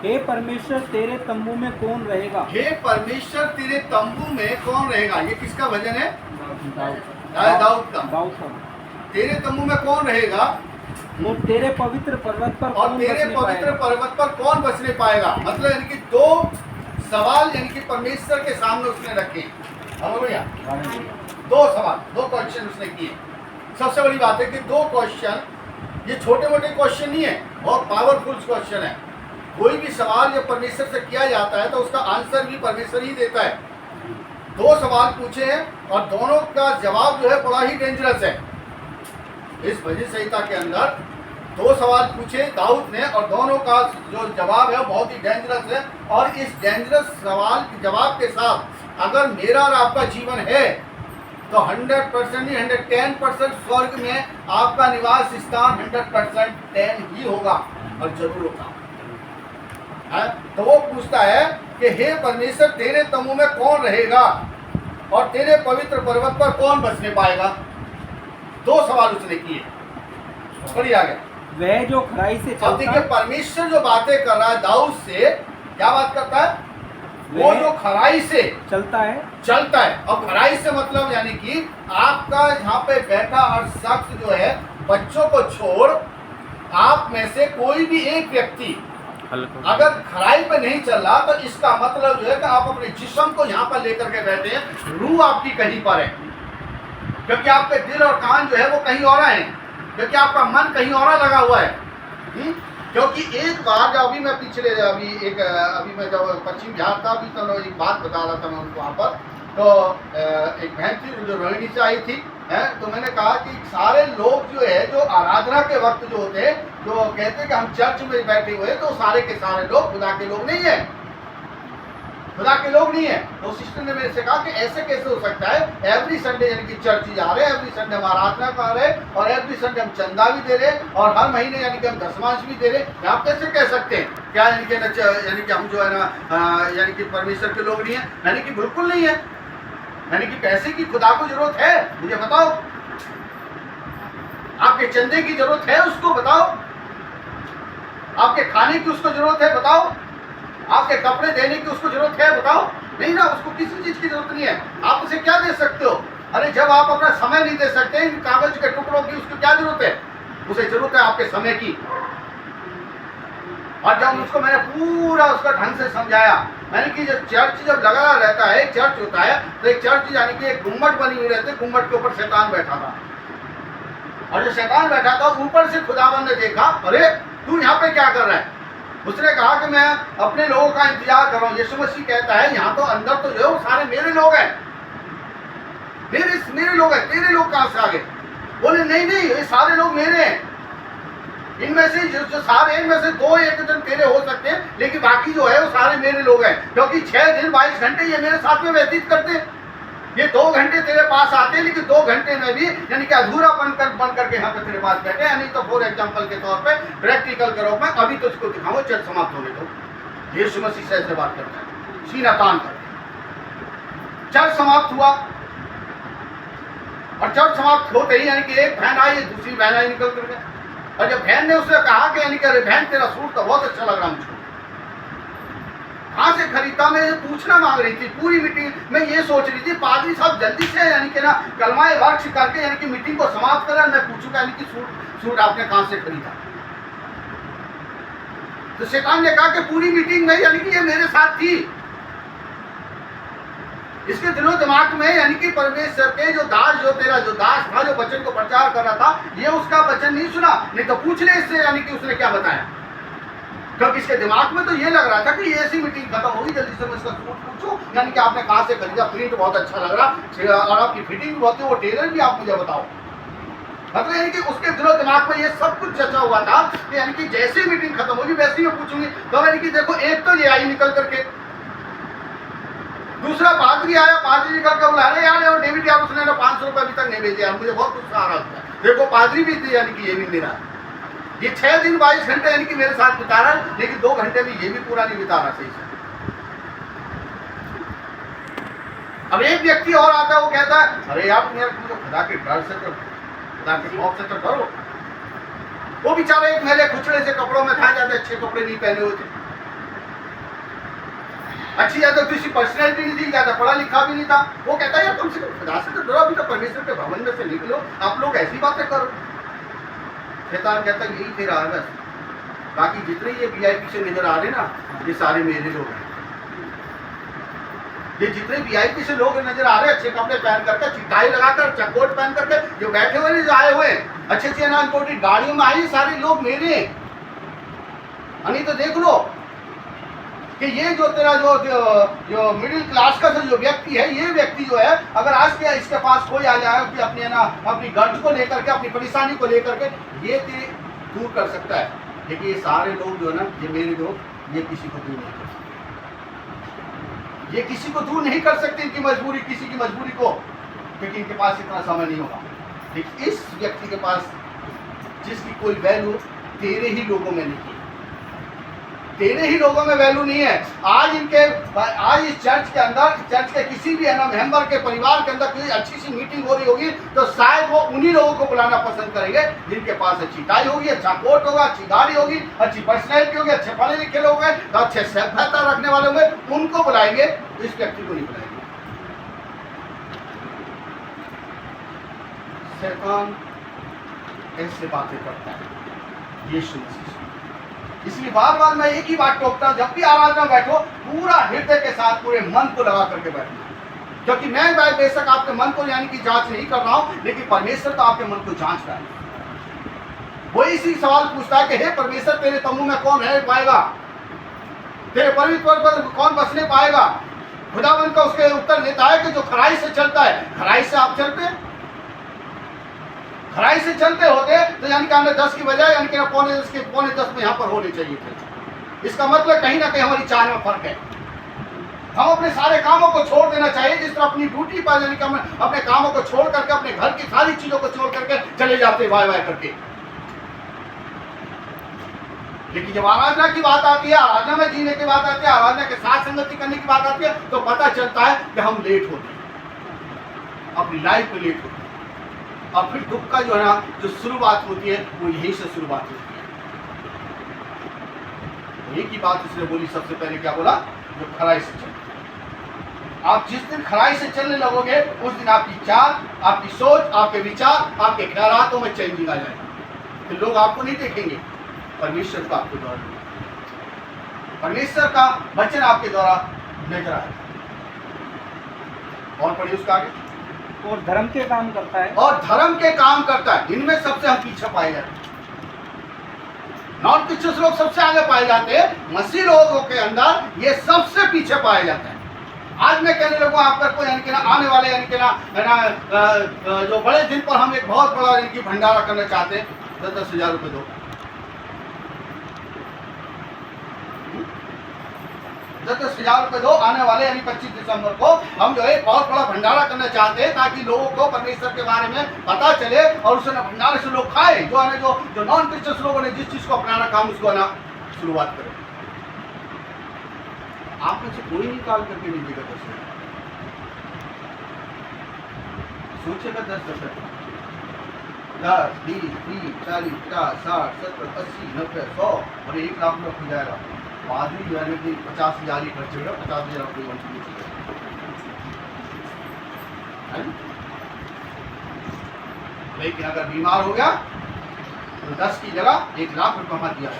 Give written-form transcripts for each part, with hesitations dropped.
हे परमेश्वर तेरे तंबू में कौन रहेगा। हे परमेश्वर तेरे तंबू में कौन रहेगा। ये किसका भजन है? दाऊद दाऊद का। का। तेरे तंबू में कौन रहेगा और तेरे पवित्र पर्वत पर और कौन तेरे बसने पवित्र पाएगा? पर्वत पर कौन बसने पाएगा। मतलब यानी कि दो सवाल यानी कि परमेश्वर के सामने उसने रखे। हालेलुया। दो सवाल, दो क्वेश्चन उसने किए। सबसे बड़ी बात है कि दो क्वेश्चन, ये छोटे मोटे क्वेश्चन नहीं है, बहुत पावरफुल क्वेश्चन है। कोई भी सवाल जब परमेश्वर से किया जाता है तो उसका आंसर भी परमेश्वर ही देता है। दो सवाल पूछे हैं और दोनों का जवाब जो है बड़ा ही डेंजरस है। इस भजन संहिता के अंदर दो सवाल पूछे दाऊद ने और दोनों का जो जवाब है बहुत ही डेंजरस है। और इस डेंजरस सवाल के जवाब के साथ अगर मेरा और आपका जीवन है तो 100% नहीं 110% स्वर्ग में आपका निवास स्थान 100% 10 ही होगा और जरूर होगा है? तो वो पूछता है कि हे परमेश्वर तेरे तंबू में कौन रहेगा और तेरे पवित्र पर्वत पर कौन बसने पाएगा। दो सवाल उसने किए। पढ़िए आगे। वह जो खराई से अब चलता देखिए परमेश्वर जो बातें कर रहा है दाऊद से, क्या बात करता है? वो जो खराई से चलता है। अब खराई से मतलब यानी कि आपका यहाँ पे बैठा हर शख्स जो है, बच्चों को छोड़ आप में से कोई भी एक व्यक्ति अगर खराई पे नहीं चल रहा तो इसका मतलब जो है कि आप अपने जिस्म को यहाँ पर लेकर के बैठे हैं, रूह आपकी कहीं पर है, क्योंकि आपके दिल और कान जो है वो कहीं और है, क्योंकि आपका मन कहीं और लगा हुआ है। क्योंकि एक बार जब अभी मैं पिछले अभी मैं जब पश्चिम बिहार था, अभी तो एक बात बता रहा था मैं उनको वहाँ पर, तो एक बहन थी जो रोहिणी से आई थी है, तो मैंने कहा कि सारे लोग जो है जो आराधना के वक्त जो होते हैं, जो कहते हैं कि हम चर्च में बैठे हुए हैं, तो सारे के सारे लोग खुदा के लोग नहीं है, खुदा के लोग नहीं है। तो सिस्टर ने मेरे से कहा कि ऐसे कैसे हो सकता है, एवरी संडे यानी कि चर्च जा रहे हैं, एवरी संडे हम आराधना कर रहे हैं और एवरी संडे हम चंदा भी दे रहे हैं और हर महीने यानी कि हम दशमांश भी दे रहे हैं, आप कैसे कह सकते हैं क्या यानी कि हम जो है ना यानी कि परमेश्वर के लोग नहीं है? यानी कि बिल्कुल नहीं है। यानी कि पैसे की खुदा को जरूरत है, मुझे बताओ। आपके चंदे की जरूरत है, उसको बताओ। आपके खाने की उसको जरूरत है, बताओ। आपके कपड़े देने की उसको जरूरत है, बताओ। नहीं ना, उसको किसी चीज की जरूरत नहीं है। आप उसे क्या दे सकते हो? अरे जब आप अपना समय नहीं दे सकते इन कागज के टुकड़ों की, उसको क्या जरूरत है? उसे जरूरत है आपके समय की। और जब उसको मैंने पूरा उसका ढंग से समझाया, मैंने कि जब चर्च जब लगा रहता है, चर्च होता है तो एक चर्च यानी कि एक गुम्बद बनी हुई रहती है, गुम्बद के ऊपर शैतान बैठा था और जो शैतान बैठा था ऊपर से खुदावन ने देखा, अरे तू यहाँ पे क्या कर रहा है? उसने कहा कि मैं अपने लोगों का इंतजार कर रहा हूँ। यीशु मसीह कहता है यहाँ तो अंदर तो जो सारे मेरे लोग हैं, मेरे लोग हैं, तेरे लोग कहाँ से आ गए? बोले नहीं नहीं, ये सारे लोग मेरे हैं। इनमें से जो सारे, इनमें से 2-1 जन तेरे हो सकते हैं, लेकिन बाकी जो है वो सारे मेरे लोग हैं, क्योंकि 6 दिन 22 घंटे ये मेरे साथ में व्यतीत करते हैं। ये 2 घंटे तेरे पास आते हैं, लेकिन 2 घंटे में भी यानी कि अधूरा बन करके यहाँ पे तेरे पास बैठे हैं। यानी तो फॉर एग्जाम्पल के तौर पे प्रैक्टिकल के रूप में अभी तो इसको दिखाओ, चर्च समाप्त होने दो। यीशु मसीह से ऐसे बात करता है, सीना तान कर। चर्च समाप्त हुआ और चर्च समाप्त होते ही यानी कि एक बहन आई, दूसरी बहन आई निकल करके, और जब बहन ने उससे कहा कि यानी कि अरे बहन तेरा सूट तो बहुत अच्छा लग रहा मुझको, कहाँ से खरीदा? मैं पूछना मांग रही थी। पूरी मीटिंग में ये सोच रही थी पादरी साहब जल्दी से यानी कि ना कलमाए वर्ष करके यानी कि मीटिंग को समाप्त करें, मैं पूछूंगा यानी कि सूट आपने कहाँ से खरीदा? तो शैतान ने कहा कि पूरी मीटिंग में यानी कि ये मेरे साथ थी। इसके दिलो दिमाग में यानी कि परमेश्वर के जो दास था, जो वचन को प्रचार कर रहा था, ये उसका वचन नहीं सुना, नहीं तो पूछ ले इससे यानी कि उसने क्या बताया। क्योंकि इसके दिमाग में तो ये लग रहा था कि ये ऐसी मीटिंग खत्म होगी, जल्दी से मैं इसका सूट पूछूं यानी कि आपने कहाँ से खरीदा, प्रिंट बहुत अच्छा लग रहा और आपकी फिटिंग भी बहुत है, वो टेलर भी आप मुझे बताओ। मतलब यानी कि उसके दिलो दिमाग में ये सब कुछ चर्चा हुआ था कि यानी कि जैसे मीटिंग खत्म होगी वैसे ही मैं पूछूंगी। तो यानी कि देखो, एक तो ये आई निकल करके, दूसरा पादरी आया, पादरी निकल कर बोला अरे यार डेविड यार उसने 500 रुपये अभी तक नहीं भेजे यार, मुझे बहुत गुस्सा आ रहा था। देखो पादरी भी थे यानी कि ये भी मेरा, ये 6 दिन 22 घंटे यानी कि मेरे साथ बिता रहा है, लेकिन 2 घंटे में ये भी पूरा नहीं बिता रहा सही से। अब एक व्यक्ति और आता है, वो कहता है अरे यार तुम यार खुदा के डर से करो, खुदा के खौफ से तो करो। वो बेचारा एक मैले खुचड़े से कपड़ों में था, जाते अच्छे कपड़े नहीं पहने हुए थे, अच्छी ज्यादा किसी पर्सनैलिटी नहीं थी, ज्यादा पढ़ा लिखा भी नहीं था। वो कहता है यार कम से कम खुदा से तो डरो, अभी तो परमेश्वर के भवन में से निकलो, आप लोग ऐसी बातें करो। शैतान कहता है यही तेरा है बस, बाकी जितने ये वीआईपी से नजर आ रहे ना ये सारे मेरे लोग हैं। ये जितने वीआईपी से लोग नजर आ रहे हैं, अच्छे कपड़े पहन करके, टाई लगाकर, चकोट पहन करके, जो बैठे हुए जो आए हुए अच्छे अच्छे ना इम्पोर्टेड गाड़ियों में आए, सारे लोग मेरे हैं। नहीं तो देख लो कि ये जो तेरा जो मिडिल क्लास का जो व्यक्ति है, ये व्यक्ति जो है अगर आज के इसके पास कोई आ जाए कि अपने ना अपनी गर्ज को लेकर के, अपनी परेशानी को लेकर के, ये तेरे दूर कर सकता है। लेकिन ये सारे लोग जो है ना, ये मेरे लोग, ये किसी को दूर नहीं कर सकते, ये किसी को दूर नहीं कर सकते इनकी मजबूरी, किसी की मजबूरी को, क्योंकि इनके पास इतना समय नहीं होगा। लेकिन इस व्यक्ति के पास जिसकी कोई वैल्यू तेरे ही लोगों में नहीं है, तेरे ही लोगों में वैल्यू नहीं है। आज इस चर्च के अंदर, चर्च के किसी भी है ना मेंबर के परिवार के अंदर कोई अच्छी सी मीटिंग हो रही होगी तो शायद वो उन्हीं लोगों को बुलाना पसंद करेंगे जिनके पास अच्छी टाई होगी, अच्छा कोट होगा, अच्छी गाड़ी होगी, अच्छी पर्सनैलिटी होगी, अच्छे पढ़े लिखे लोग हैं, तो अच्छे सभ्यता रखने वाले होंगे, उनको बुलाएंगे, इस व्यक्ति को नहीं बुलाएंगे। शैतान ऐसे बातें करता है, यीशु मसीह। इसलिए बार बार मैं एक ही बात टोकता हूं, जब भी आराधना बैठो पूरा हृदय के साथ पूरे मन को लगा करके बैठना, क्योंकि मैं बेशक आपके मन को यानी कि जांच नहीं कर रहा हूं, लेकिन परमेश्वर तो आपके मन को जांच रहा है। वो इसी सवाल पूछता है कि हे परमेश्वर, तेरे तंबू में कौन रह पाएगा, तेरे पवित्र पर्वत पर कौन बसने पाएगा। खुदावंद का उसके उत्तर देता है कि जो खराई से चलता है। खराई से आप चलते हैं, खराई से चलते होते तो यानी कि हमने 10 की बजाय यानी कि पौने 10 में यहाँ पर होने चाहिए थे। इसका मतलब कहीं ना कहीं हमारी चाल में फर्क है। हम अपने सारे कामों को छोड़ देना चाहिए, जिस तरह अपनी ड्यूटी पर यानी कि हम अपने कामों को छोड़ करके, अपने घर की सारी चीजों को छोड़ करके चले जाते वाय वाय करके। लेकिन जब आराधना की बात आती है, आराधना में जीने की बात आती है, आराधना के साथ संगति करने की बात आती है, तो पता चलता है कि हम लेट होते हैं, अपनी लाइफ में लेट होते हैं। और फिर दुख का जो है ना, जो शुरुआत होती है वो यहीं से शुरुआत होती है। एक ही बात इसने बोली, सबसे पहले क्या बोला, जो खराई से चल। आप जिस दिन खराई से चलने लगोगे उस दिन आपकी चाल, आपकी सोच, आपके विचार, आपके ख्यालातों में चेंजिंग आ जाएगा। फिर लोग आपको नहीं देखेंगे, परमेश्वर का आपके द्वारा, परमेश्वर का वचन आपके द्वारा नजर आएगा। और पढ़िए उसका आगे, और धर्म के काम करता है, और धर्म के काम करता है। इनमें सबसे हम पीछे पाए जाते हैं। नॉन क्रिश्चियन लोग सबसे आगे पाए जाते हैं, मसीह लोगों के अंदर ये सबसे पीछे पाए जाते हैं। आज मैं कहने लगूँ आपको यानी कि ना आने वाले यानी कि ना जो बड़े दिन पर हम एक बहुत बड़ा यानी कि भंडारा करना चाहते हैं, 10,000 रुपये दो, 10,000 रुपये दो। आने वाले यानी 25 दिसंबर को हम जो है बहुत बड़ा भंडारा करना चाहते हैं, ताकि लोगों को परमेश्वर के बारे में पता चले और उसे भंडारे से लोग खाए। जो है जो नॉन क्रिश्चियन लोगों ने जिस चीज को अपनाना काम उसको ना शुरुआत करें। आप में से कोई निकाल करके नहीं देगा 10,000, सोचेगा 10,000, 10, 20, 30, 40, 50, 60, 70, 80, 90, 100 और 1 लाख में खुल जाएगा। आदमी जो है कि 50,000 ही खर्च होगा, 50,000 कोई वंश लेकिन अगर बीमार हो गया तो 10 की जगह 1 लाख रुपये वहां दिया,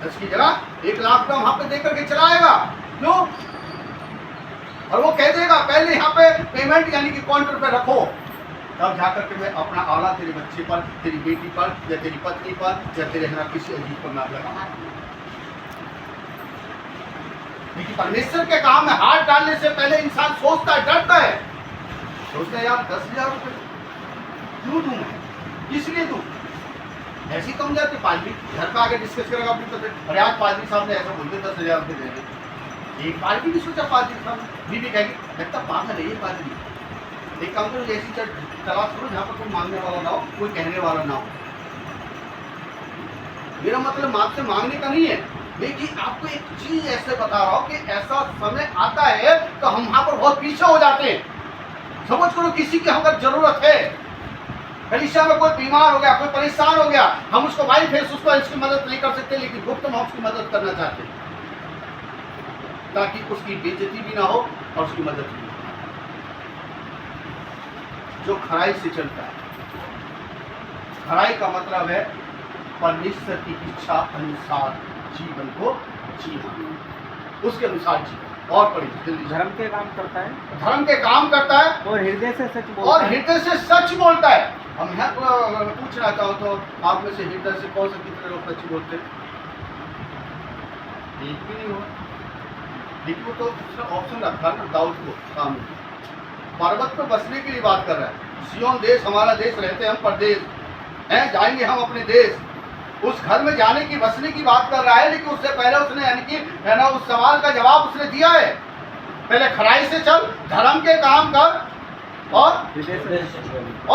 10 की जगह 1 लाख रुपये वहां पे देकर के चलाएगा। क्यों? और वो कह देगा पहले यहाँ पे पेमेंट यानी कि काउंटर पे रखो, तब जाकर के मैं अपना आला तेरे बच्चे पर, तेरी बेटी पर, या तेरी पत्नी पर, या तेरे किसी अजीब पर मैं लगा। लेकिन परमेश्वर के काम में हाथ डालने से पहले इंसान सोचता है, डरता है, सोचता है यार 10,000 रुपये क्यों दूं मैं, किस लिए दूं। ऐसी कम जाती पादरी घर पे आगे डिस्कस करेगा अपनी तबियत, अरे आज पादरी साहब ने ऐसा बोलते 10,000 रुपये देंगे। एक बार भी नहीं सोचा पादरी साहब, बीबी कहेगी लगता पागल है ये पादरी। एक काम करो, ऐसी चर्च तलाश करो जहाँ पर कोई मांगने वाला ना हो, कोई कहने वाला ना हो। मेरा मतलब आपसे मांगने का नहीं है, लेकिन आपको एक चीज ऐसे बता रहा हूँ कि ऐसा समय आता है तो हम वहां पर बहुत पीछे हो जाते हैं। समझ करो किसी की अगर जरूरत है, कलीसिया में कोई बीमार हो गया, कोई परेशान हो गया, हम उसको भाई फेस उसको इसकी मदद नहीं कर सकते, लेकिन गुप्त में हम उसकी मदद करना चाहते हैं। ताकि उसकी बेइज्जती भी ना हो और उसकी मदद भी ना हो। जो खराई से चलता है, खराई का मतलब है परमेश्वर की इच्छा अनुसार जीवन को जीना, उसके अनुसार जीना। और पढ़िए, धर्म के काम करता है धर्म के काम करता है और हृदय से सच बोलता और है। हृदय से सच बोलता है। हम यहाँ को अगर पूछना चाहो तो आप में से हृदय से कौन से कितने लोग सच बोलते हैं? एक भी नहीं हुआ। लेकिन वो तो उसने ऑप्शन रखा ना दाऊद को सामने, पर्वत पर बसने के लिए बात कर रहा है। सियोन देश हमारा देश, रहते हम परदेश हैं, जाएंगे हम अपने देश। उस घर में जाने की, बसने की बात कर रहा है। लेकिन उससे पहले उसने यानी कि है ना, उस सवाल का जवाब उसने दिया है। पहले खराई से चल, धर्म के काम कर और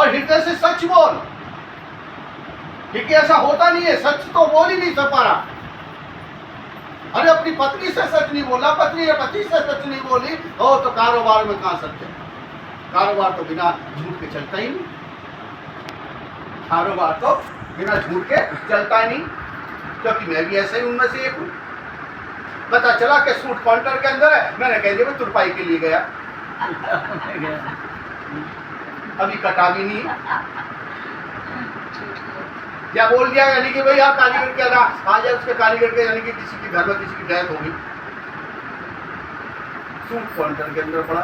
हृदय से सच बोल। क्योंकि ऐसा होता नहीं है, सच तो बोल ही नहीं सक पा रहा। अरे अपनी पत्नी से सच नहीं बोला, पत्नी या पति से सच नहीं बोली, हो तो कारोबार में कहां सत्य है? कारोबार तो बिना झूठ के चलता ही नहीं। कारोबार तो बिना झूठ के चलता ही नहीं, क्योंकि मैं भी ऐसे ही उनमें से एक हूं। पता चला कि सूट काउंटर के अंदर है, मैंने कह दिया मैं तुरपाई के लिए गया, अभी कटा भी नहीं। क्या बोल दिया यानी कि भाई आप कारीगर क्या ना आ जाए, उसके कारीगर के यानी कि किसी के घर में किसी की डेथ होगी, सूट काउंटर के अंदर पड़ा।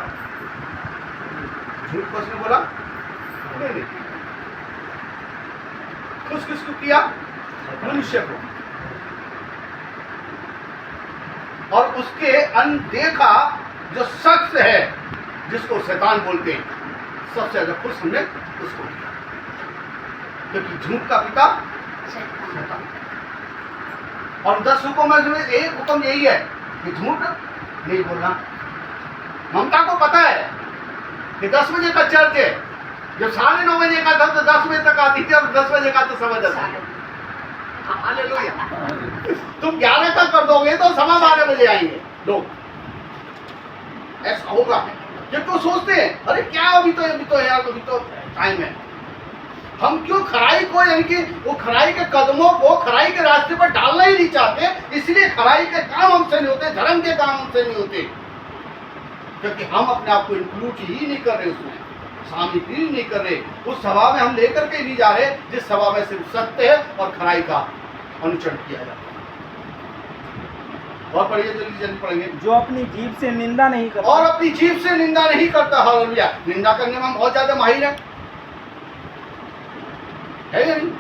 झूठ को उसने बोला नहीं। खुश किसको किया? मनुष्य को। और उसके अनदेखा जो शख्स है जिसको शैतान बोलते हैं, सबसे ज्यादा खुश हमने उसको किया, क्योंकि झूठ का पिता शैतान। और 10 हुक्म में एक हुक्म यही है कि झूठ नहीं बोलना। ममता को पता है कि 10 बजे का चर्च है, जब 9:30 बजे का था तो 10 बजे तक आती थी, और 10 बजे का तो समझ आता है। हालेलुया। तुम 11 तक कर दोगे तो 12:15 बजे आएंगे लोग, ऐसा होगा। जब तो सोचते हैं अरे क्या अभी तो यार अभी तो टाइम है। हम क्यों खराई को यानी कि वो खराई के कदमों को खराई के रास्ते पर डालना ही नहीं चाहते, इसलिए खराई के काम हमसे नहीं होते, धर्म के काम हमसे नहीं होते, क्योंकि हम अपने आप को इंक्लूड ही नहीं कर रहे, उसमें शामिल ही नहीं कर रहे। उस सभा में हम लेकर के नहीं जा रहे जिस सभा में सिर्फ सत्य है और खराई का अनुचरण किया जाता है। और पढ़िए, जल्दी पढ़ेंगे। जो अपनी जीभ से निंदा नहीं करता और अपनी जीभ से निंदा नहीं करता। हालेलुया। निंदा करने में हम बहुत ज्यादा माहिर है या नहीं?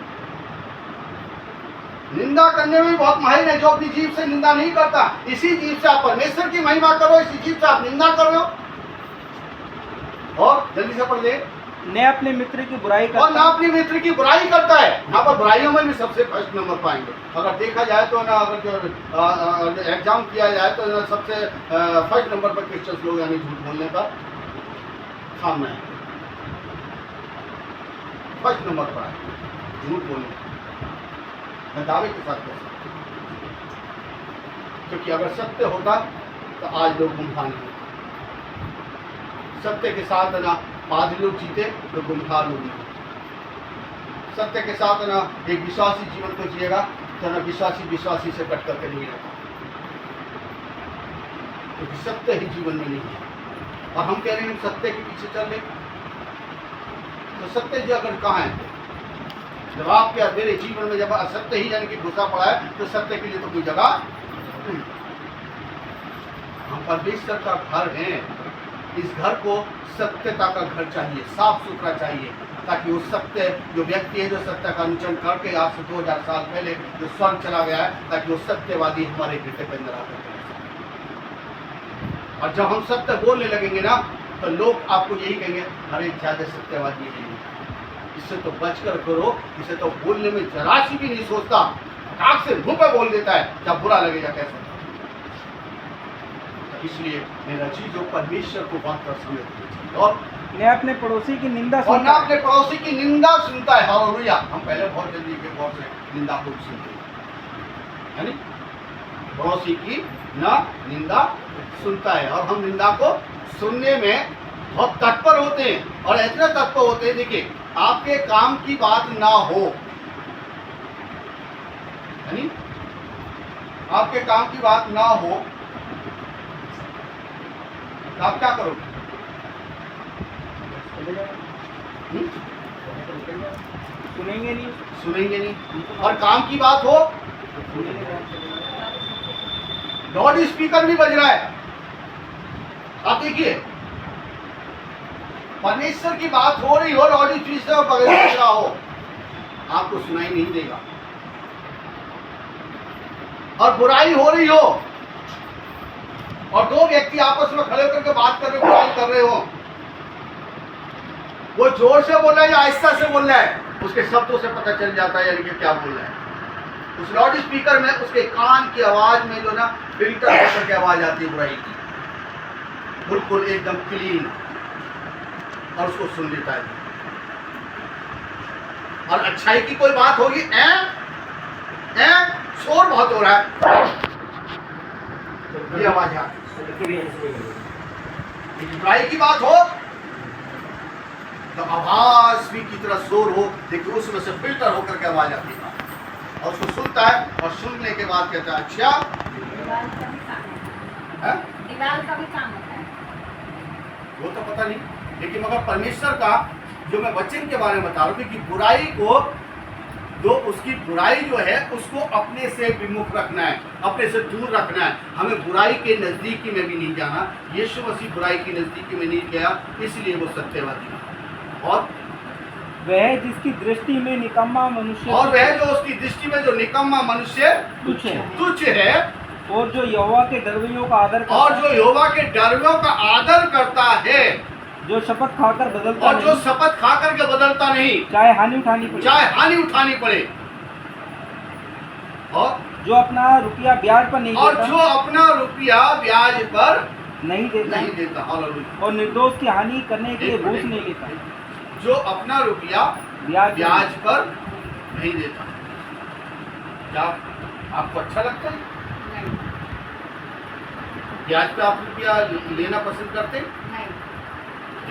निंदा करने में बहुत माहिर है। जो अपनी जीभ से निंदा नहीं करता, इसी जीभ से आप परमेश्वर की महिमा करो, इसी जीभ से आप निंदा कर रहे हो। और जल्दी से पढ़ दे। न अपने मित्र की बुराई करता और ना अपने मित्र की बुराई करता है। यहाँ पर बुराइयों में भी सबसे फर्स्ट नंबर पाएंगे। अगर देखा जाए तो ना, अगर जो एग्जाम किया जाए तो सबसे फर्स्ट नंबर पर क्रिश्चियन लोग यानी झूठ बोलने का सामने है, फर्स्ट नंबर पर है झूठ बोलने। मैं दावे के साथ कह सकता हूं, क्योंकि अगर सत्य होता तो आज लोग गुमखा नहीं होते। सत्य के साथ ना पादरी लोग जीते तो गुमखार लोग नहीं। सत्य के साथ ना एक विश्वासी जीवन को जिएगा तो ना विश्वासी से कट करके नहीं रहता, क्योंकि सत्य ही जीवन में नहीं है। और हम कह रहे हैं हम सत्य के पीछे चल रहे, तो सत्य जी अगर कहाँ है? जब आपके मेरे जीवन में जब असत्य ही यानी कि घुसा पड़ा है तो सत्य के लिए तो कोई जगह नहीं। हम परमेश्वर का घर हैं, इस घर को सत्यता का घर चाहिए, साफ सुथरा चाहिए, ताकि वो सत्य जो व्यक्ति है जो सत्य का अनुचरण करके आज से 2000 साल पहले जो स्वर्ग चला गया है, ताकि वो सत्यवादी हमारे हृदय के अंदर आकर। और जब हम सत्य बोलने लगेंगे ना तो लोग आपको यही कहेंगे अरे ज्यादा सत्यवादी है, इससे तो बचकर करो, इसे तो बोलने में जरा सी भी नहीं सोचता, आग से मुंह पे बोल देता है, जब बुरा लगेगा कैसे। इसलिए मेरा चीजों परमेश्वर को बात कर समझ, और न अपने पड़ोसी की निंदा और सुनता ना अपने पड़ोसी की निंदा सुनता है। हालेलुया। हम पहले बहुत जल्दी के बहुत से निंदा को सुनते हैं, यानी पड़ोसी की ना निंदा सुनता है, और हम निंदा को सुनने में बहुत तत्पर होते हैं। और इतने तत्पर होते हैं, देखिए आपके काम की बात ना हो, यानी आपके काम की बात ना हो तो आप क्या करोगे? हम्म? सुनेंगे नहीं। सुनेंगे नहीं। और काम की बात हो, लाउड स्पीकर भी बज रहा है। आप देखिए, परमेश्वर की बात हो रही हो, लाउड स्पीकर बज रहा हो, आपको सुनाई नहीं देगा। और बुराई हो रही हो और दो व्यक्ति आपस में खड़े होकर के बात कर रहे हो, बुराई कर रहे हो, वो जोर से बोल रहा है या आहिस्ता से बोल रहा है, उसके शब्दों से पता चल जाता है यानी कि क्या बोल रहा है। उस लाउड स्पीकर में उसके कान की आवाज में जो ना फिल्टर होकर के आवाज आती है बुराई की, बिल्कुल एकदम क्लीन, और उसको सुन लेता है। और अच्छाई की कोई बात होगी, शोर बहुत हो रहा है, ये आवाज आती है। बुराई की बात हो तो आवाज भी की तरह शोर हो, लेकिन उसमें से फिल्टर होकर के आवाज आती है, और उसको सुनता है, और सुनने के बाद कहता है अच्छा, दीवार का भी काम होता है, वो तो पता नहीं, लेकिन मगर परमेश्वर का जो मैं वचन के बारे में बता रहा हूँ कि बुराई को, जो उसकी बुराई जो है उसको अपने से विमुख रखना है, अपने से दूर रखना है। हमें बुराई के नजदीकी में भी नहीं जाना। यीशु मसीह बुराई की नजदीकी में नहीं गया, इसलिए वो सत्यवादी। और वह जिसकी दृष्टि में निकम्मा मनुष्य, और वह जो उसकी दृष्टि में जो निकम्मा मनुष्य तुच्छ है, तुच्छ है, और जो यहोवा के डरवियों का आदर करता और है, जो यहोवा के डरवियों का आदर करता है, जो शपथ खाकर बदलता और जो नहीं, शपथ खा करके बदलता नहीं, चाहे हानि उठानी पड़े, चाहे हानि उठानी पड़े, और जो अपना रुपया ब्याज पर नहीं और देता, जो अपना रुपया ब्याज पर नहीं देता, नहीं देता, हालेलुया। और निर्दोष की हानि करने के लिए एक घूस मिनट। नहीं लेता, जो अपना रुपया ब्याज पर नहीं देता। क्या आपको अच्छा लगता है? नहीं ब्याज पे आप रुपया लेना पसंद करते, नहीं,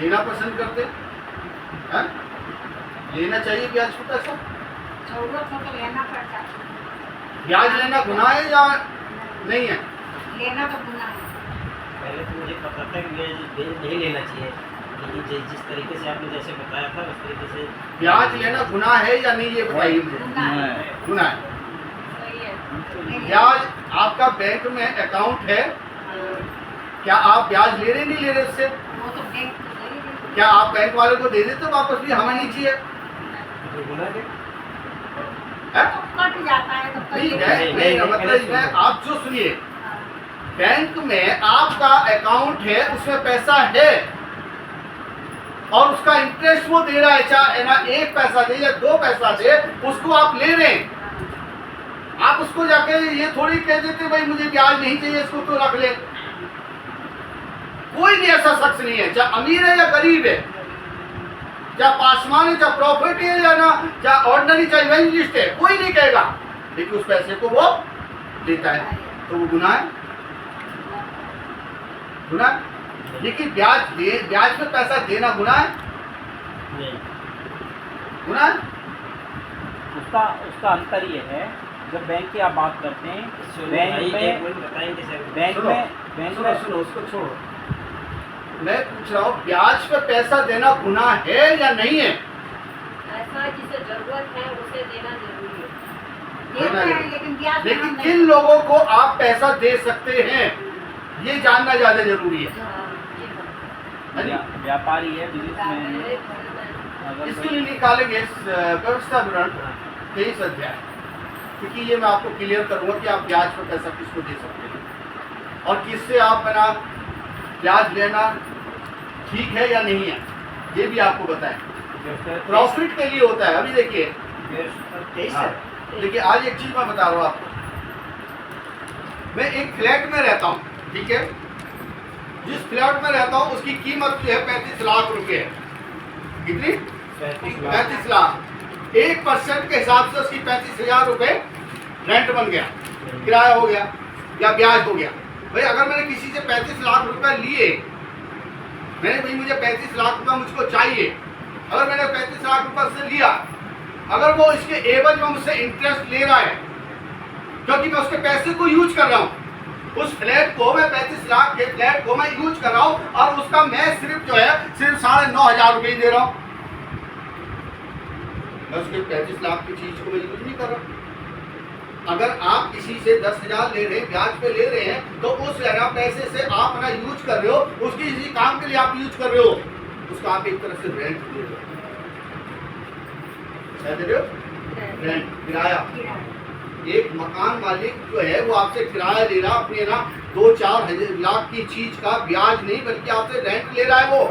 लेना पसंद करते हैं? लेना चाहिए ब्याज पे पैसा? जरूरत हो तो लेना पड़ता है, ब्याज लेना गुनाह है या नहीं है? लेना तो गुनाह है। पहले तो मुझे पता था कि ब्याज नहीं लेना चाहिए, लेकिन जिस तरीके से आपने जैसे बताया था उस तरीके से ब्याज लेना गुनाह है या नहीं, ये बताइए मुझे। गुनाह है, गुनाह है। सही है। ब्याज, आपका बैंक में अकाउंट है, क्या आप ब्याज ले रहे नहीं ले रहे उससे? वो तो बैंक तो सही है। क्या आप बैंक वाले को दे देते वापस भी, हमें नहीं चाहिए? जो गुनाह है है? तो कट जाता है तो नहीं, कहीं बैंक में मतलब मैं, आप जो सुनिए, बैंक में आपका अकाउंट है, उसमें पैसा है, और उसका इंटरेस्ट वो दे रहा है, चाहे ना 1 पैसा दे या 2 पैसा दे, उसको आप ले रहे हैं। आप उसको जाके ये थोड़ी कह देते भाई मुझे ब्याज नहीं चाहिए, इसको तो रख ले। कोई भी ऐसा शख्स नहीं है, चाहे अमीर है या गरीब है, चाहे पासवान है, चाहे प्रॉफिट है या ना, चाहे ऑर्डिनरी, चाहे इवेंजलिस्ट है, कोई नहीं कहेगा, लेकिन उस पैसे को वो देता है, तो वो गुनाह है, गुनाह। लेकिन ब्याज पे पैसा देना गुनाह है, नहीं। गुनाह है? उसका अंतर ये है, जब बैंक की आप बात करते हैं, बैंक में सुनो उसको छोड़ो, मैं पूछ रहा हूँ ब्याज पे पैसा देना गुनाह है या नहीं है? ऐसा जिसे जरूरत है उसे देना जरूरी है। देना देना है, जरूरी। लेकिन ब्याज लेकिन हम किन लोगों को आप पैसा दे सकते हैं, ये जानना ज्यादा जरूरी है। है नहीं? व्यापारी है, बिजनेसमैन है, अगर इसके कोई लिए निकालेंगे व्यवस्था विवरण 23 अध्याय, क्योंकि ये मैं आपको क्लियर करूंगा कि आप ब्याज पर पैसा किसको दे सकते हैं और किससे आप बना ब्याज लेना ठीक है या नहीं है, ये भी आपको बताएं। प्रॉफिट के लिए होता है। अभी देखिए, देखिए आज एक चीज मैं बता रहा हूँ आपको, मैं एक फ्लैट में रहता हूँ, ठीक है, जिस फ्लैट में रहता हूँ उसकी कीमत जो है 35 लाख रुपए है। कितनी? 35 लाख। 1% के हिसाब से उसकी 35,000 रुपए रेंट बन गया, किराया हो गया या ब्याज हो गया। भाई अगर मैंने किसी से 35 लाख रुपए लिए, मैंने भाई मुझे 35 लाख रुपए मुझको चाहिए, अगर मैंने 35 लाख रुपए से लिया, अगर वो इसके एवज में मुझसे इंटरेस्ट ले रहा है, क्योंकि मैं उसके पैसे को यूज कर रहा हूँ, उस फ्लैट को मैं 35 लाख के फ्लैट को मैं यूज कर रहा हूं और उसका मैं सिर्फ जो है सिर्फ 9,500 रुपये दे रहा हूं। मैं उसके 35 लाख की चीज को मैं यूज नहीं कर रहा। अगर आप किसी से 10,000 ले रहे हैं, ब्याज पे ले रहे हैं, तो उस पैसे से आप ना यूज कर रहे हो, उसकी इसी काम के लिए आप यूज कर रहे हो, उसका आप एक तरह से रेंट दे रहे हो। क्या दे रहे हो? रेंट, किराया। एक मकान मालिक जो है वो आपसे किराया ले रहा, अपने ना 2-4 लाख की चीज का ब्याज नहीं बल्कि आपसे रेंट ले रहा है वो,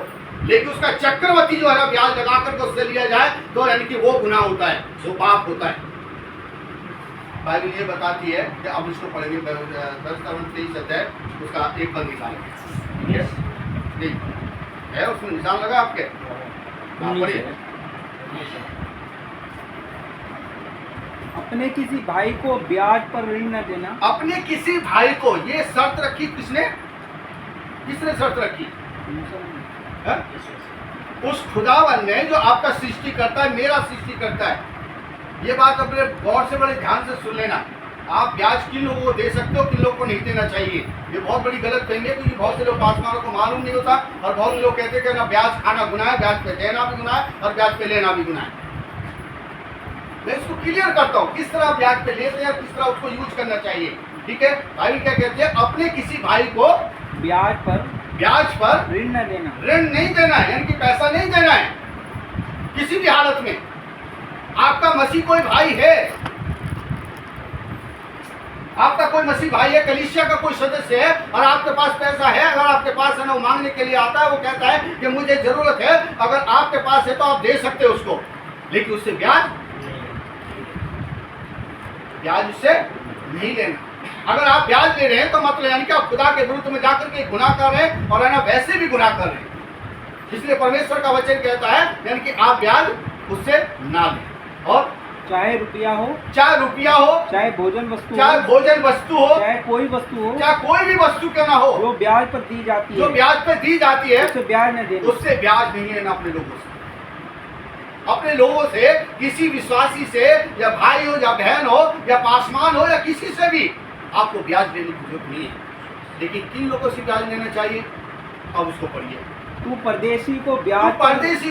लेकिन उसका चक्रवृद्धि जो है ना ब्याज लगा करके उससे लिया जाए तो यानी कि वो गुनाह होता है, वो पाप होता है। बाइबल ये बताती है कि अब इसको पढ़ेंगे 10-23 अध्याय, उसका एक पद निकालेंगे। यस, नहीं है उसमें निशान लगा आपके? पढ़िए। अपने किसी भाई को ब्याज पर ऋण न देना। अपने किसी भाई को, ये शर्त रखी किसने? किसने शर्त रखी? है? उस खुदावन ने जो आपका सृष्टि करता है, मेरा सृष्टि करता है। ये बात अपने गौर से बड़े ध्यान से सुन लेना। आप ब्याज किन लोगों को दे सकते हो, किन लोगों को नहीं देना चाहिए, ये बहुत बड़ी गलत कहेंगे, क्योंकि बहुत से लोग पासवानों को मालूम नहीं होता और बहुत से लोग कहते हैं कि ना ब्याज खाना गुनाह है, ब्याज पे देना भी गुनाह है और ब्याज पे लेना भी गुनाह है। मैं इसको क्लियर करता हूँ किस तरह ब्याज पे लेते हैं और किस तरह उसको यूज करना चाहिए। ठीक है, भाई क्या कहते हैं? अपने किसी भाई को ब्याज पर ऋण न देना। ऋण नहीं देना है, यानी कि पैसा नहीं देना है किसी भी हालत में। आपका मसीह कोई भाई है, आपका कोई मसीह भाई है, कलीसिया का कोई सदस्य है और आपके पास पैसा है, अगर आपके पास है ना वो मांगने के लिए आता है, वो कहता है कि मुझे जरूरत है, अगर आपके पास है तो आप दे सकते हो उसको, लेकिन उससे ब्याज उससे नहीं लेना। अगर आप ब्याज ले रहे हैं तो मतलब यानी कि आप खुदा के विरुद्ध में जाकर के गुनाह कर रहे हैं और है ना वैसे भी गुनाह कर रहे हैं। इसलिए परमेश्वर का वचन कहता है यानी कि आप ब्याज उससे ना लें, और चाहे रुपया हो, चाहे भोजन वस्तु हो, चाहे कोई वस्तु हो, चाहे कोई भी वस्तु क्यों ना हो, जो ब्याज पर दी जाती है, उससे ब्याज नहीं लेना। अपने लोगों से किसी विश्वासी से, या भाई हो या बहन हो या पासवान हो या किसी से भी आपको ब्याज देने की जरूरत नहीं है, लेकिन किन लोगों से ब्याज लेना चाहिए अब उसको पढ़िए। तू परदेशी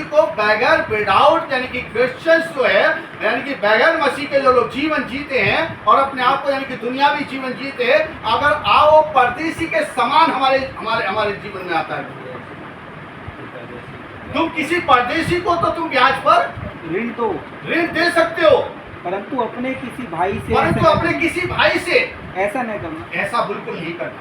को बगैर विदाउट यानी कि क्रिश्चियंस जो है यानी कि बगैर मसीह के जो लोग जीवन जीते हैं और अपने आप को यानी कि दुनियावी जीवन जीते हैं, अगर आओ परदेशी के समान हमारे जीवन में आता है। तुम किसी परदेशी को तो तुम ब्याज पर ऋण दे सकते हो, परंतु अपने किसी भाई से ऐसा नहीं करना। ऐसा बिल्कुल नहीं करना।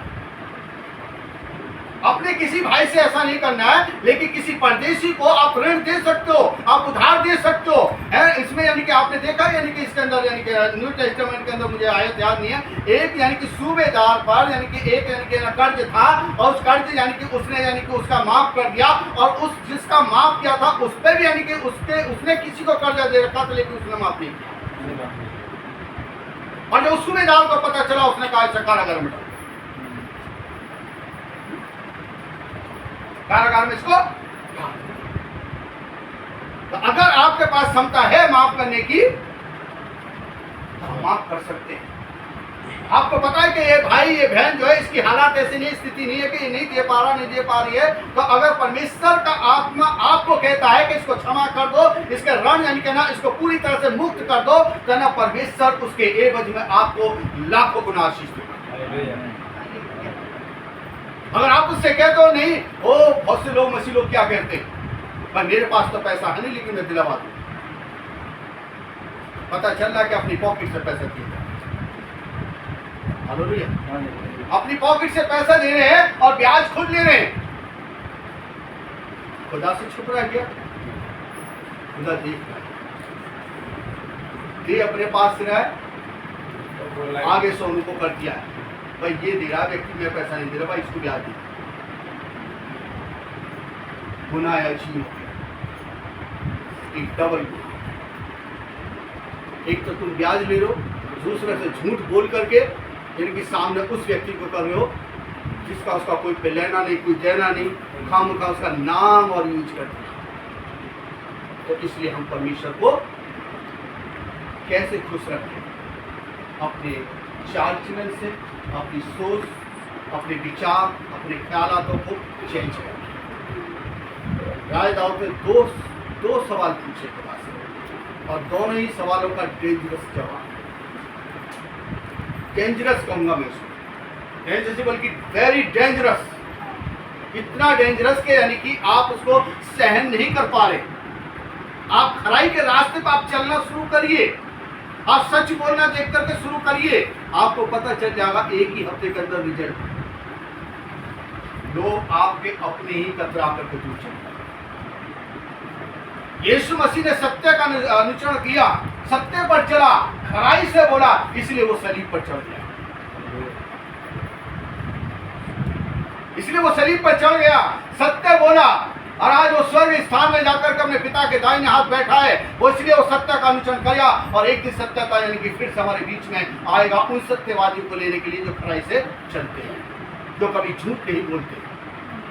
अपने किसी भाई से ऐसा नहीं करना है, लेकिन किसी परदेशी को आप ऋण दे सकते हो, आप उधार दे सकते हो। है इसमें यानी कि आपने देखा यानी कि इसके अंदर यानी कि न्यू टेस्टामेंट के अंदर मुझे आयत याद नहीं है, एक यानी कि सूबेदार पर यानी कि एक यानी कि कर्ज था और उस कर्ज यानी कि उसने यानी कि उसका माफ कर दिया, और उस जिसका माफ किया था उस पर भी यानी कि उसने किसी को कर्जा दे रखा था लेकिन उसने माफ नहीं किया, और जब उस सूबेदार को पता चला उसने कहा कारागार में इसको। तो अगर आपके पास क्षमता है माफ करने की तो हम माफ कर सकते हैं। आपको पता है कि ये भाई ये बहन जो है इसकी हालात ऐसी नहीं, स्थिति नहीं है कि ये नहीं दे पा रहा, नहीं दे पा रही है, तो अगर परमेश्वर का आत्मा आपको कहता है कि इसको क्षमा कर दो, इसके ऋण यानी कि ना इसको पूरी तरह से मुक्त कर दो, तो ना परमेश्वर उसके एवज में आपको लाखों गुना आशीष देगा। अगर आप उससे कहते हो नहीं, ओ बहुत से लोग मसीह लोग क्या कहते हैं, भाई मेरे पास तो पैसा है नहीं लेकिन मैं दिलवा दूं, पता चल रहा है कि अपनी पॉकेट से पैसा दिए, अपनी पॉकेट से पैसा दे रहे हैं और ब्याज खुद ले रहे हैं। खुदा से छुप रहा है क्या? खुदा देख रहा है, ये अपने पास रहा है, आगे सोनू को कर दिया है, भाई ये दे रहा व्यक्ति मैं पैसा नहीं दे रहा, भाई इसको ब्याज दे, गुनाह है अच्छी एक डबल गुनाह। एक तो तुम ब्याज ले रहे हो, दूसरे से झूठ बोल करके इनके सामने उस व्यक्ति को कर रहे हो जिसका उसका कोई लेना नहीं, कोई देना नहीं, खामखा उसका नाम और यूज करते हैं। तो इसलिए हम परमेश्वर को कैसे खुश रखें? अपने चाल चलन से, अपनी सोच अपने विचार, अपने ख्यालों को चेंज करें। राय दाऊद ने दो सवाल पूछे खुदा से और दोनों ही सवालों का डेंजरस जवाब, डेंजरस कहूंगा मैं उसको, डेंजरस बल्कि वेरी डेंजरस, इतना डेंजरस के यानी कि आप उसको सहन नहीं कर पा रहे। आप खराई के रास्ते पर आप चलना शुरू करिए, आप सच बोलना देख करके शुरू करिए, आपको पता चल जाएगा एक ही हफ्ते के अंदर रिजल्ट। लोग आपके अपने ही कतरा करके दूर चले। यीशु मसीह ने सत्य का अनुसरण किया, सत्य पर चला, खराई से बोला, इसलिए वो सलीब पर चढ़ गया, इसलिए वो सलीब पर चढ़ गया, सत्य बोला और आज वो स्वर्ग स्थान में जाकर के अपने पिता के दाहिने हाथ बैठा है। वो इसलिए वो सत्य का अनुसरण किया और एक दिन सत्यता यानी कि फिर से हमारे बीच में आएगा उन सत्यवादियों को लेने के लिए जो खराई से चलते हैं, जो कभी झूठ नहीं बोलते,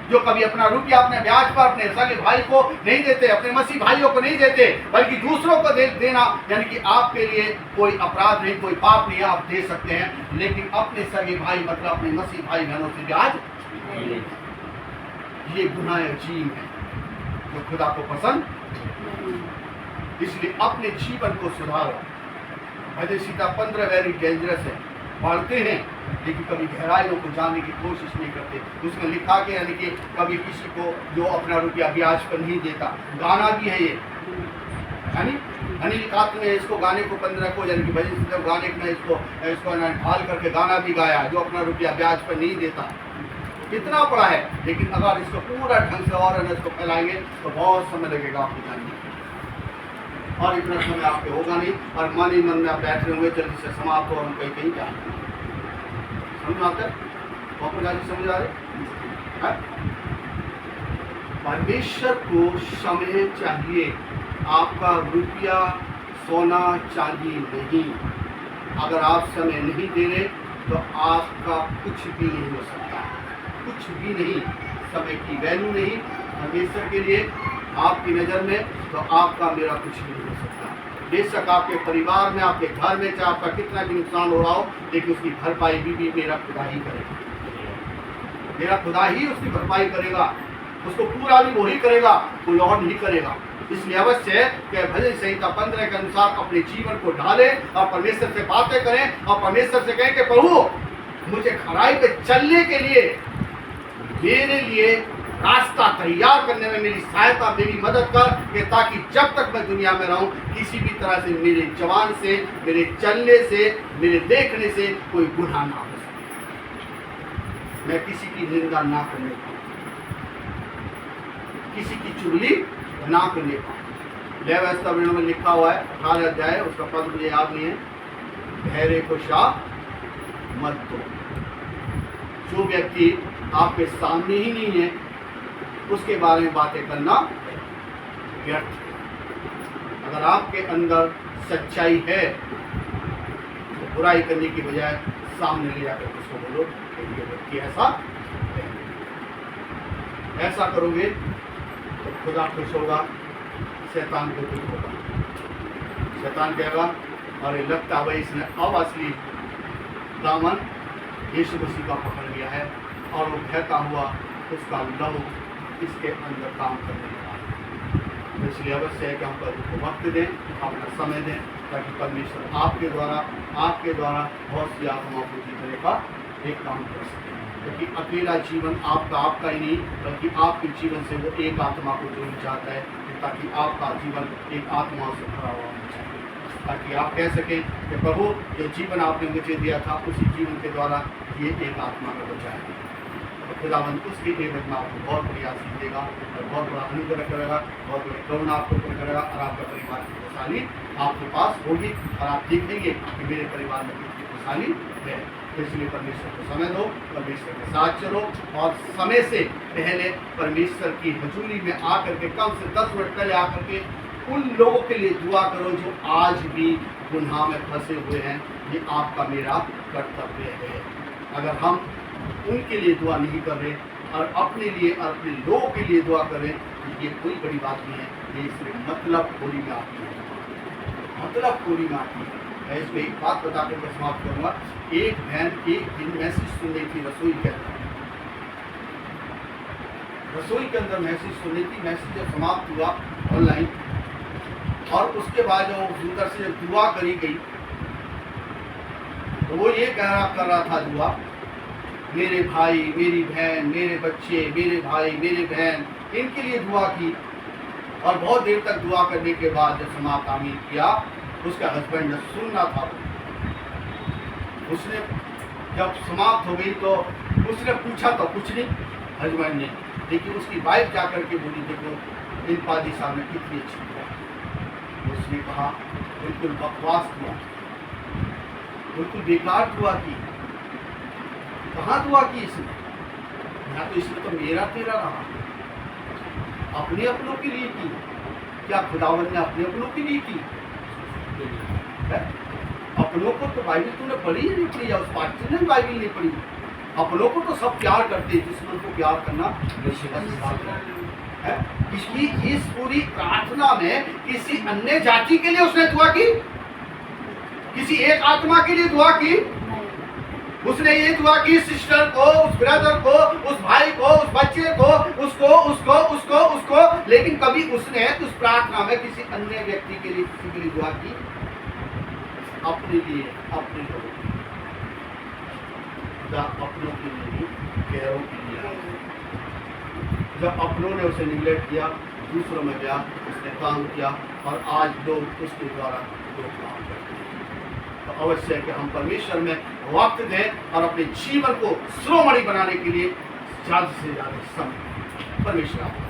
जो कभी अपना रुपया अपने ब्याज पर अपने सगे भाई को नहीं देते, अपने मसीह भाइयों को नहीं देते, बल्कि दूसरों को देना यानी कि आपके लिए कोई अपराध नहीं, कोई पाप नहीं, आप दे सकते हैं, लेकिन अपने सगे भाई मतलब अपने मसीह भाई बहनों से ब्याज नहीं। ये गुनाह अजीम है जो खुदा को पसंद, इसलिए अपने जीवन को सुधारो। भजन सीता 15 वेरी डेंजरस है, पढ़ते हैं लेकिन कभी गहराइयों को जानने की कोशिश नहीं करते। उसमें लिखा के यानी कि कभी किसी को जो अपना रुपया ब्याज पर नहीं देता, गाना भी है ये, यानी अनिल कात ने इसको गाने को 15 को यानी कि भजन सीता गाने में इसको ढाल करके गाना भी गाया, जो अपना रुपया ब्याज पर नहीं देता। कितना पड़ा है, लेकिन अगर इसको पूरा ढंग से और इसको फैलाएंगे तो बहुत समय लगेगा आपको जानने, और इतना समय आपके होगा नहीं, और मन ही मन में आप बैठे होंगे जल्दी से समाप्त हो, हम कहीं जाए। समझ आते हैं गाली समझ आ रहे? परमेश्वर को समय चाहिए, आपका रुपया सोना चांदी नहीं। अगर आप समय नहीं दे रहे तो आपका कुछ भी नहीं हो सकता, कुछ भी नहीं। समय की वैल्यू नहीं परमेश्वर के लिए आपकी नज़र में, तो आपका मेरा कुछ नहीं हो सकता। बेशक आपके परिवार में, आपके घर में चाहे आपका कितना भी नुकसान हो रहा हो, लेकिन उसकी भरपाई भी मेरा खुदा ही करेगा, मेरा खुदा ही उसकी भरपाई करेगा, उसको पूरा भी वही करेगा, कोई और नहीं करेगा। इसलिए अवश्य है कि भजन संहिता 15 के अनुसार अपने जीवन को ढालें और परमेश्वर से बातें करें और परमेश्वर से कहें कि प्रभु मुझे खराई पे चलने के लिए मेरे लिए रास्ता तैयार करने में मेरी सहायता, मेरी मदद कर, कि ताकि जब तक मैं दुनिया में रहूं किसी भी तरह से मेरे जवान से, मेरे चलने से, मेरे देखने से कोई गुनाह ना हो सके, मैं किसी की निंदा ना करने पाऊं, किसी की चुगली ना करने पाऊं। लेवितियों में लिखा हुआ है 18 अध्याय, उसका पद मुझे याद नहीं है, बहरे को शाप मत दो। जो व्यक्ति आपके सामने ही नहीं है उसके बारे में बातें करना व्यर्थ है। अगर आपके अंदर सच्चाई है तो बुराई करने की बजाय सामने ले जाकर उसको बोलो ये व्यक्ति ऐसा है। ऐसा करोगे तो खुदा खुश होगा, शैतान को दुख होगा। शैतान कहेगा अरे लगता भाई इसने अब असली दामन यीशु मसीह का पकड़ लिया है, और वो कहता हुआ उसका लहू इसके अंदर काम करने लगा। इसलिए अवश्य है कि हम उसको वक्त दें, अपना समय दें, ताकि परमेश्वर आपके द्वारा बहुत सी आत्माओं को जीतने का एक काम कर सके। क्योंकि अकेला जीवन आपका ही नहीं, बल्कि आपके जीवन से वो एक आत्मा को जोड़ना चाहता है, ताकि आपका जीवन एक आत्मा से भरा हुआ होना चाहिए, ताकि आप कह सकें कि प्रभु जो जीवन आपने मुझे दिया था उसी जीवन के द्वारा ये एक आत्मा का बचा है। खुदावंद उसकी एवज में आपको बहुत बड़ी आशीष देगा और बहुत बड़ा अनुग्रह करेगा, बहुत बड़ी करुणा आपको करेगा, और आपका परिवार की खुशहाली आपके पास होगी, और आप देखेंगे कि मेरे परिवार में कितनी खुशहाली है। तो इसलिए परमेश्वर को समय दो, परमेश्वर के साथ चलो, और समय से पहले परमेश्वर की हजूरी में आकर के कम से 10 मिनट पहले आकर के उन लोगों के लिए दुआ करो जो आज भी गुनाह में फंसे हुए हैं। ये आपका मेरा कर्तव्य है। अगर हम उनके लिए दुआ नहीं कर रहे और अपने लिए और अपने लोगों के लिए दुआ करें तो ये कोई बड़ी बात नहीं है। ये सिर्फ मतलब पूरी में आती है, मतलब पूरी में आती है। मैं इसमें एक बात बता कर मैं समाप्त करूँगा। एक बहन एक दिन मैसेज सुन रही थी रसोई के अंदर, मैसेज सुन रही थी। मैसेज जब समाप्त हुआ ऑनलाइन, और उसके बाद जो उधर से दुआ करी गई, तो वो ये कर रहा था दुआ, मेरे भाई, मेरी बहन, मेरे बच्चे, मेरे भाई, मेरे बहन, इनके लिए दुआ की। और बहुत देर तक दुआ करने के बाद जब समाप्त आमीन किया, उसका हस्बैंड ने सुनना था। उसने जब समाप्त हो गई तो उसने पूछा तो कुछ नहीं हस्बैंड ने, लेकिन उसकी वाइफ जा करके बोली, देखो इन पादी साहब ने कितनी अच्छी दुआ। उसने कहा बिल्कुल बकवास दुआ, बिल्कुल बेकार दुआ की। कहाँ दुआ की इसने? यहाँ तो इसने तो मेरा तेरा रहा, अपने अपनों के लिए की। क्या खुदावन ने अपने अपनों के लिए की? अपनों को तो बाइबल तूने पढ़ी या नहीं पढ़ी, या उस पार्टी ने बाइबल नहीं पढ़ी? अपनों को तो सब प्यार करते, दुश्मन को प्यार करना है। इसकी इस पूरी प्रार्थना में किसी अन्य जाति के लिए उसने दुआ की? किसी एक आत्मा के लिए दुआ की? उसने ये दुआ की सिस्टर को, उस ब्रदर को, उस भाई को, उस बच्चे को, उसको उसको उसको उसको, लेकिन कभी उसने उस प्रार्थना में किसी अन्य व्यक्ति के लिए, किसी के लिए दुआ की? अपने लिए, अपने लोगों के लिए, अपनों के लिए, गैरों के लिए। जब अपनों ने उसे निगलेक्ट किया, दूसरों में गया, उसने काम किया, और आज लोग उसके द्वारा लोग काम करते हैं। तो अवश्य है कि हम परमेश्वर में वक्त दें और अपने जीवन को श्रोमणि बनाने के लिए ज़्यादा से ज़्यादा समय परमेश्वर आपको